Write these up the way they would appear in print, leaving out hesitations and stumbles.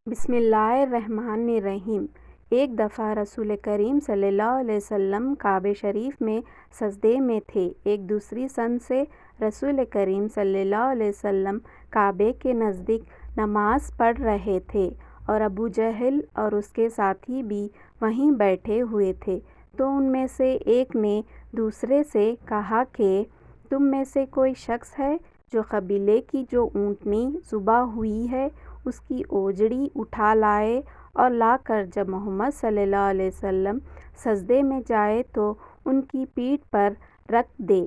بسم اللہ الرحمن الرحیم۔ ایک دفعہ رسول کریم صلی اللہ علیہ وسلم کعبہ شریف میں سجدے میں تھے۔ ایک دوسری سمت سے رسول کریم صلی اللہ علیہ وسلم کعبے کے نزدیک نماز پڑھ رہے تھے اور ابو جہل اور اس کے ساتھی بھی وہیں بیٹھے ہوئے تھے۔ تو ان میں سے ایک نے دوسرے سے کہا کہ تم میں سے کوئی شخص ہے جو قبیلے کی جو اونٹنی ذبح ہوئی ہے اس کی اوجڑی اٹھا لائے اور لا کر جب محمد صلی اللہ علیہ وسلم سجدے میں جائے تو ان کی پیٹھ پر رکھ دے۔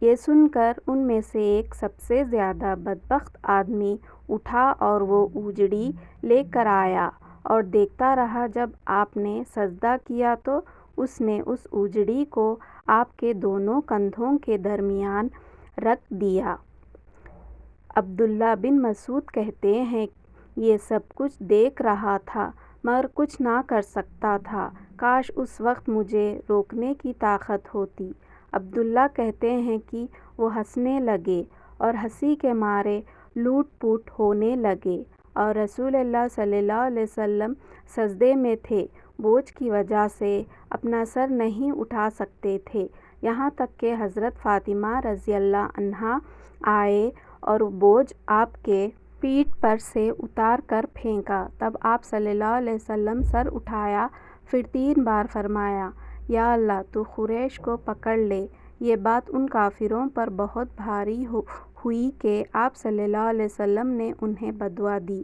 یہ سن کر ان میں سے ایک سب سے زیادہ بدبخت آدمی اٹھا اور وہ اوجڑی لے کر آیا اور دیکھتا رہا۔ جب آپ نے سجدہ کیا تو اس نے اس اوجڑی کو آپ کے دونوں کندھوں کے درمیان رکھ دیا۔ عبداللہ بن مسعود کہتے ہیں یہ سب کچھ دیکھ رہا تھا مگر کچھ نہ کر سکتا تھا، کاش اس وقت مجھے روکنے کی طاقت ہوتی۔ عبداللہ کہتے ہیں کہ وہ ہنسنے لگے اور ہنسی کے مارے لوٹ پوٹ ہونے لگے اور رسول اللہ صلی اللہ علیہ وسلم سجدے میں تھے، بوجھ کی وجہ سے اپنا سر نہیں اٹھا سکتے تھے، یہاں تک کہ حضرت فاطمہ رضی اللہ عنہا آئے اور بوجھ آپ کے پیٹھ پر سے اتار کر پھینکا۔ تب آپ صلی اللہ علیہ وسلم سر اٹھایا، پھر 3 بار فرمایا یا اللہ تو قریش کو پکڑ لے۔ یہ بات ان کافروں پر بہت بھاری ہوئی کہ آپ صلی اللہ علیہ وسلم نے انہیں بددعا دی۔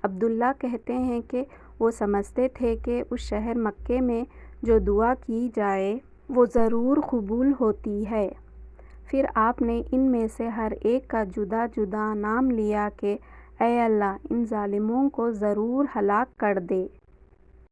عبداللہ کہتے ہیں کہ وہ سمجھتے تھے کہ اس شہر مکے میں جو دعا کی جائے وہ ضرور قبول ہوتی ہے۔ پھر آپ نے ان میں سے ہر ایک کا جدا جدا نام لیا کہ اے اللہ ان ظالموں کو ضرور ہلاک کر دے۔